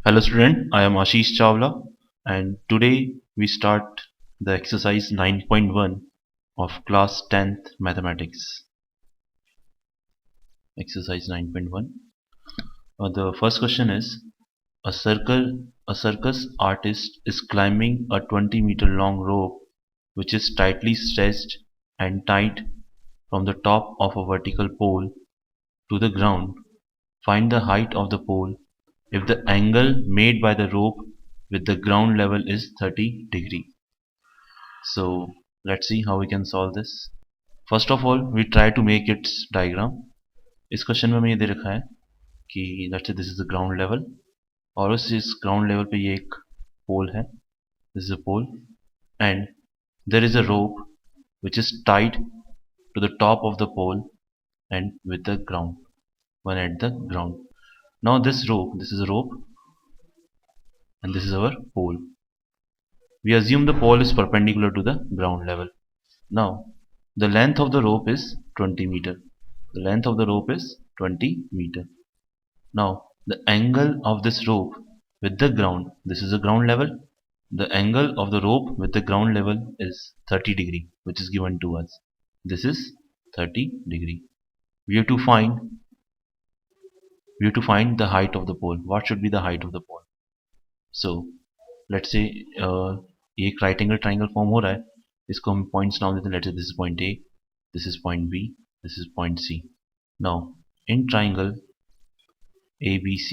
Hello student, I am Ashish Chawla and today we start the exercise 9.1 of class 10th mathematics. Exercise 9.1. The first question is a circus artist is climbing a 20-meter long rope which is tightly stretched and tied from the top of a vertical pole to the ground. Find the height of the pole if the angle made by the rope with the ground level is 30 degree. So let's see how we can solve this. First of all, we try to make its diagram. इस question में हमें ये दे रखा है कि let's say this is the ground level और उस इस ground level पे ये एक pole है. This is a pole and there is a rope which is tied to the top of the pole and with the ground, one at the ground. Now this is a rope and this is our pole. We assume the pole is perpendicular to the ground level. Now the length of the rope is 20 meter. The length of the rope is 20 meter. Now the angle of this rope with the ground, this is the ground level. The angle of the rope with the ground level is 30 degree, which is given to us. This is 30 degree. We have to find the height of the pole. What should be the height of the pole? So let's say ये एक right angle triangle form हो रहा है. इसको हम points नाम देते हैं. Let's say this is point A, this is point B, this is point C. Now in triangle ABC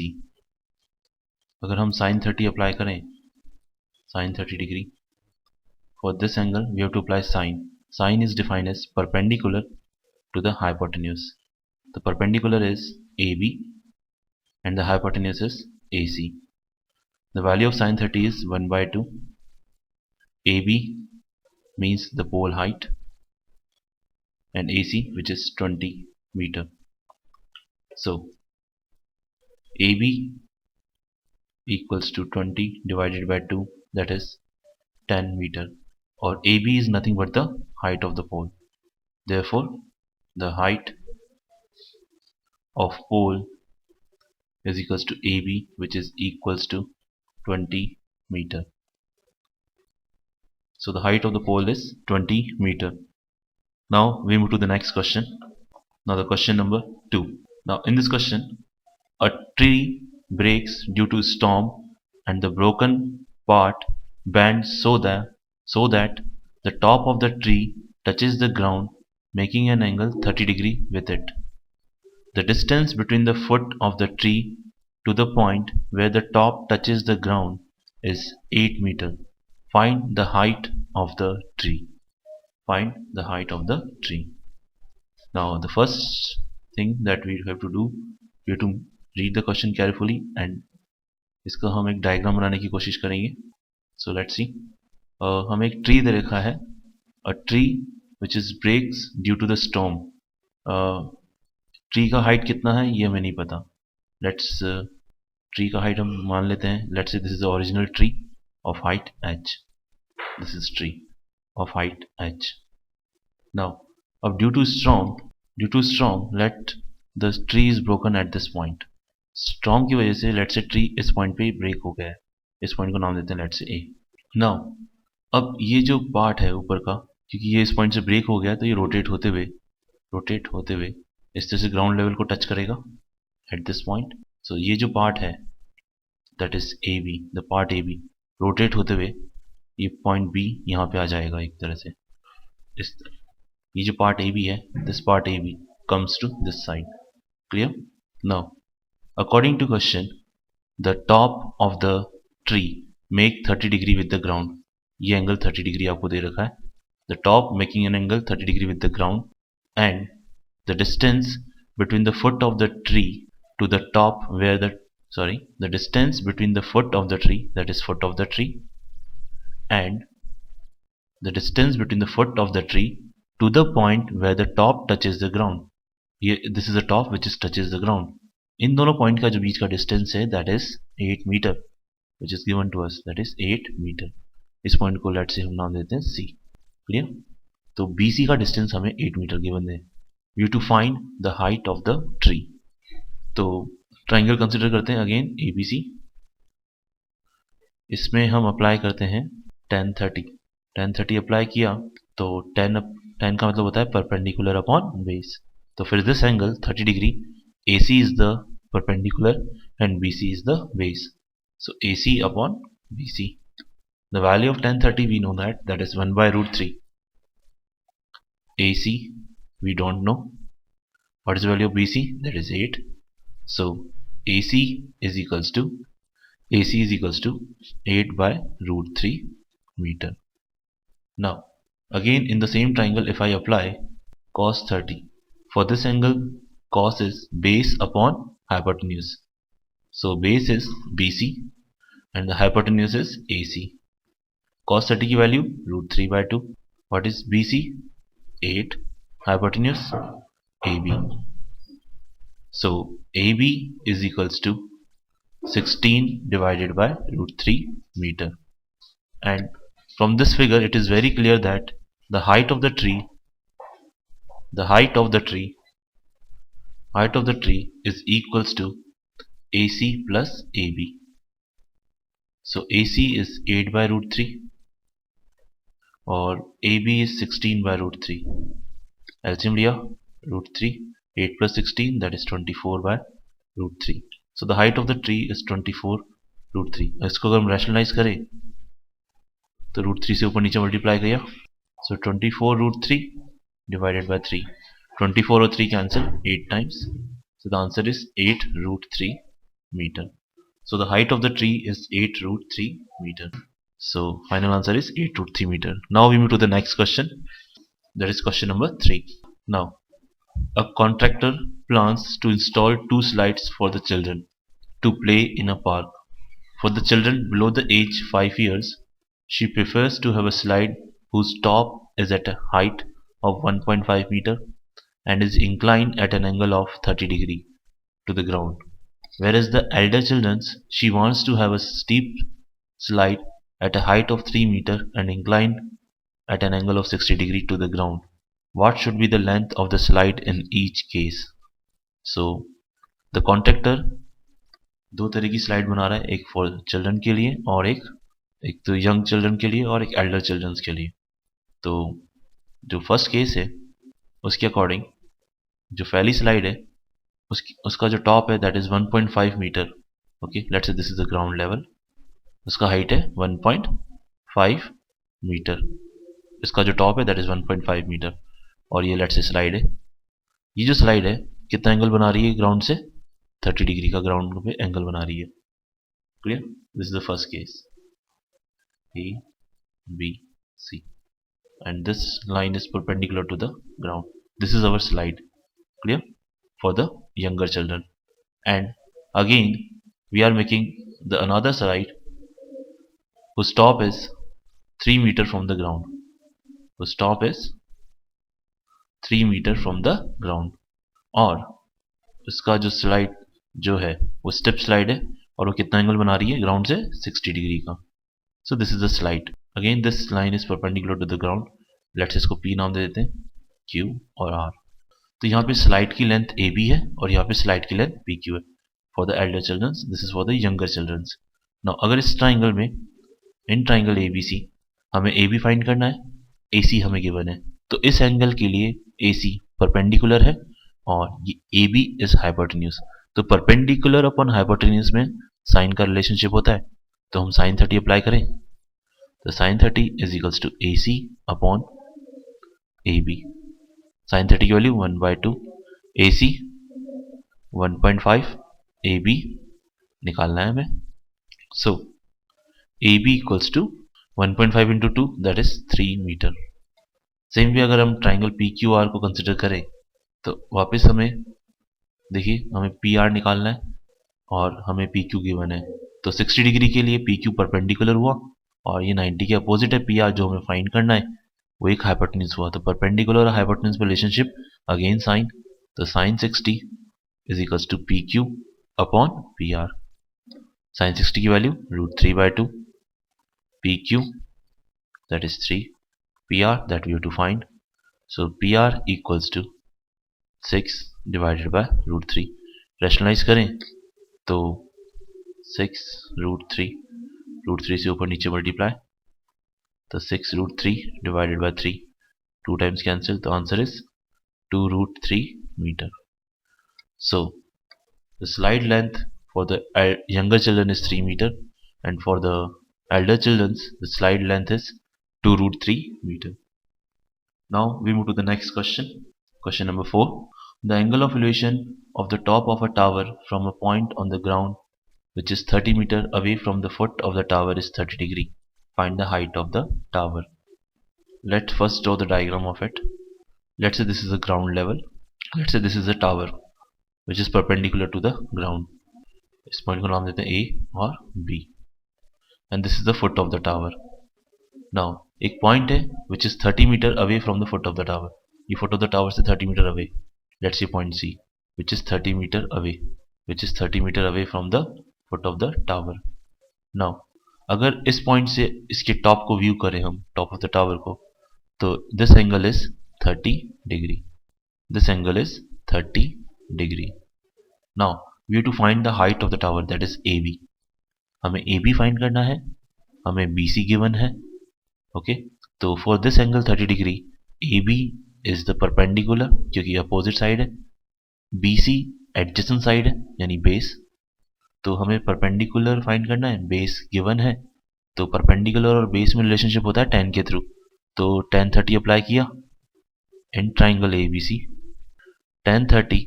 अगर हम sin 30 अप्लाई करें, sin 30 degree, for this angle we have to apply sine. Sine is defined as perpendicular to the hypotenuse. The perpendicular is AB and the hypotenuse is AC. The value of sin 30 is 1 by 2. AB means the pole height and AC which is 20 meter. So AB equals to 20 divided by 2, that is 10 meter, or AB is nothing but the height of the pole. Therefore the height of pole is equals to AB, which is equals to 20 meter. So the height of the pole is 20 meter. Now we move to the next question. Now the question number 2. Now in this question, a tree breaks due to storm and the broken part bends so that the top of the tree touches the ground, making an angle 30 degree with it. The distance between the foot of the tree to the point where the top touches the ground is 8 meter. Find the height of the tree. Find the height of the tree. Now the first thing that we have to do, we have to read the question carefully and इसका हम एक diagram बनाने की कोशिश करेंगे. So let's see. हमें एक tree दे रखा है. A tree which is breaks due to the storm. Tree का हाइट कितना है ये हमें नहीं पता. लेट्स ट्री का हाइट हम मान लेते हैं. Let's say this is the original tree of height h. This is tree of height h. Now अब due to strong let the tree is broken at this point. Strong की वजह से let's say tree इस point पे break हो गया है. इस पॉइंट को नाम देते हैं लेट्स से a. नाउ अब ये जो पार्ट है ऊपर का, क्योंकि ये इस पॉइंट से ब्रेक हो गया तो ये रोटेट होते हुए इस तरह से ग्राउंड लेवल को टच करेगा एट दिस पॉइंट. सो ये जो पार्ट है that is A B, the part A B rotate होते हुए ये पॉइंट बी यहाँ पे आ जाएगा एक तरह से. इस तरह ये जो पार्ट ए बी है, this part A B comes to this side. Clear? Now according to question the top of the tree make 30 degree with the ground. ये एंगल 30 डिग्री आपको दे रखा है. The top making an angle 30 degree with the ground and the distance between the foot of the tree to the top where the distance between the foot of the tree, that is foot of the tree, and the distance between the foot of the tree to the point where the top touches the ground. This is the top which is touches the ground. इन दोनों point का जो बीच का distance है that is 8 metre, which is given to us, that is 8 metre. इस point को let say हम नाम देते हैं C. क्लियर? तो BC का डिस्टेंस हमें 8 मीटर गिवन है. You to find the height of the tree. तो ट्राइंगल कंसिडर करते हैं अगेन ABC. इसमें हम अप्लाई करते हैं tan 30. tan 30 अप्लाई किया तो tan का मतलब होता है परपेंडिकुलर अपॉन बेस. तो फिर this angle 30 degree, AC is the perpendicular and BC is the base. So AC upon BC. The value of tan 30 we know that is 1 by root 3. AC we don't know. What is the value of BC? That is 8. So AC is equals to 8 by root 3 meter. Now again in the same triangle, if I apply cos 30, for this angle cos is base upon hypotenuse. So base is BC and the hypotenuse is AC. Cos 30 की value root 3 by 2. What is BC? 8. Hypotenuse AB. So AB is equals to 16 divided by root 3 meter. And from this figure it is very clear that the height of the tree is equals to AC plus AB. So AC is 8 by root 3 or AB is 16 by root 3. LCM लिया root 3, 8 plus 16 that is 24 by root 3. So the height of the tree is 24 root 3. इसको अगर हम rationalize करें तो root 3 से ऊपर नीचे multiply किया. So 24 root 3 divided by 3. 24 और 3 cancel 8 times. So the answer is 8 root 3 meter. So the height of the tree is 8 root 3 meter. So final answer is 8 root 3 meter. Now we move to the next question. That is question number 3. Now a contractor plans to install 2 slides for the children to play in a park. For the children below the age 5 years, she prefers to have a slide whose top is at a height of 1.5 meter and is inclined at an angle of 30 degree to the ground. Whereas the elder children, she wants to have a steep slide at a height of 3 meter and inclined at an angle of 60 degree to the ground. What should be the length of the slide in each case? So the contractor दो तरह की slide बना रहा है, एक for children के लिए और एक तो यंग चिल्ड्रन के लिए और एक एल्डर चिल्ड्रन के लिए. तो जो फर्स्ट केस है उसके अकॉर्डिंग जो पहली स्लाइड है उसका जो टॉप है that is 1.5 metre. Okay, let's say this is the ground level. उसका हाइट है 1.5 मीटर. इसका जो टॉप है दैट इज 1.5 मीटर और ये लेट्स से स्लाइड है. ये जो स्लाइड है कितना एंगल बना रही है ग्राउंड से? 30 डिग्री का ग्राउंड पे एंगल बना रही है. Clear? This is the first case A B C and this line is perpendicular to the ground. This is our slide. Clear? For the younger children. And again we are making the another slide whose top is 3 meter from the ground. Whose top is 3 meter from the ground. और इसका जो slide जो है वो step slide है और वो कितना एंगल बना रही है ग्राउंड से? 60 डिग्री का. So this is the slide. Again this line is perpendicular to the ground. Let's इसको P नाम दे देते हैं, Q और R. तो यहाँ पे स्लाइड की लेंथ AB है और यहाँ पे स्लाइड की लेंथ PQ है for the Elder children. This is for the younger children. Now अगर इस ट्राइंगल में इन ट्राइंगल ABC हमें AB फाइंड करना है, AC हमें गिवन है, तो इस एंगल के लिए AC परपेंडिकुलर है और ये AB इज हाइपोटेन्यूज. तो परपेंडिकुलर अपॉन हाइपोटेन्यूज में साइन का रिलेशनशिप होता है, तो हम साइन 30 अप्लाई करें तो sine 30 is equals to AC upon AB. Sine 30 की वैल्यू 1/2, AC 1.5, AB निकालना है हमें. So AB equals to 1.5 into 2 that is 3 metre. Same भी अगर हम ट्राइंगल PQR को कंसिडर करें तो वापस हमें देखिए हमें PR निकालना है और हमें PQ गिवन है. तो 60 डिग्री के लिए PQ परपेंडिकुलर हुआ और ये 90 के अपोजिट है PR जो हमें फाइंड करना है वो एक हाइपोटेन्यूज हुआ. तो परपेंडिकुलर और हाइपोटेन्यूज रिलेशनशिप अगेन साइन. तो sine 60 is equals to PQ upon PR. Sine 60 की value √3/2, PQ that is 3, PR that we have to find. So PR equals to 6 divided by √3. Rationalise करें तो 6 √3 root 3 से ऊपर नीचे multiply, तो 6 root 3 divided by 3, 2 times cancel, तो answer is 2 root 3 metre. So the slide length for the younger children is 3 meter, and for the elder children the slide length is 2 root 3 meter. Now we move to the next question. Question number 4. The angle of elevation of the top of a tower from a point on the ground which is 30 meter away from the foot of the tower is 30 degree. Find the height of the tower. Let's first draw the diagram of it. Let's say this is the ground level. Let's say this is a tower which is perpendicular to the ground. इस point को नाम देते हैं A और B, and this is the foot of the tower. Now एक point है which is 30 meter away from the foot of the tower. ये foot of the tower से 30 meter away. Let's see point C which is 30 meter away, which is 30 meter away from the foot of the tower. Now अगर इस point से इसके top को view करें हम, top of the tower को, तो this angle is 30 degree. This angle is 30 degree. Now we have to find the height of the tower, that is AB. हमें AB find करना है, हमें BC given है. Okay, तो for this angle 30 degree AB is the perpendicular क्योंकि opposite side है, BC adjacent side है यानी base. तो हमें perpendicular find करना है, base given है, तो perpendicular और base में relationship होता है tan के थ्रू. तो tan 30 अप्लाई किया in triangle ABC, tan 30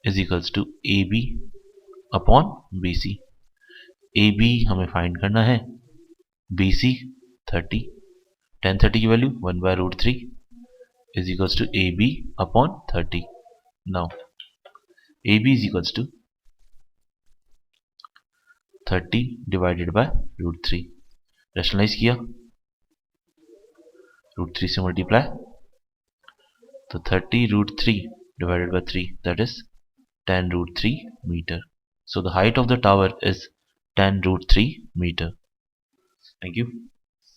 is equals to AB upon BC. AB हमें फाइंड करना है, BC 30, tan 30 की value 1 by root 3 is equals to AB upon 30. Now AB is equals to 30 divided by root 3. Rationalise किया, root 3 से multiply, तो 30 root 3 divided by 3, that is 10 root 3 meter. So the height of the tower is 10 root 3 meter. Thank you.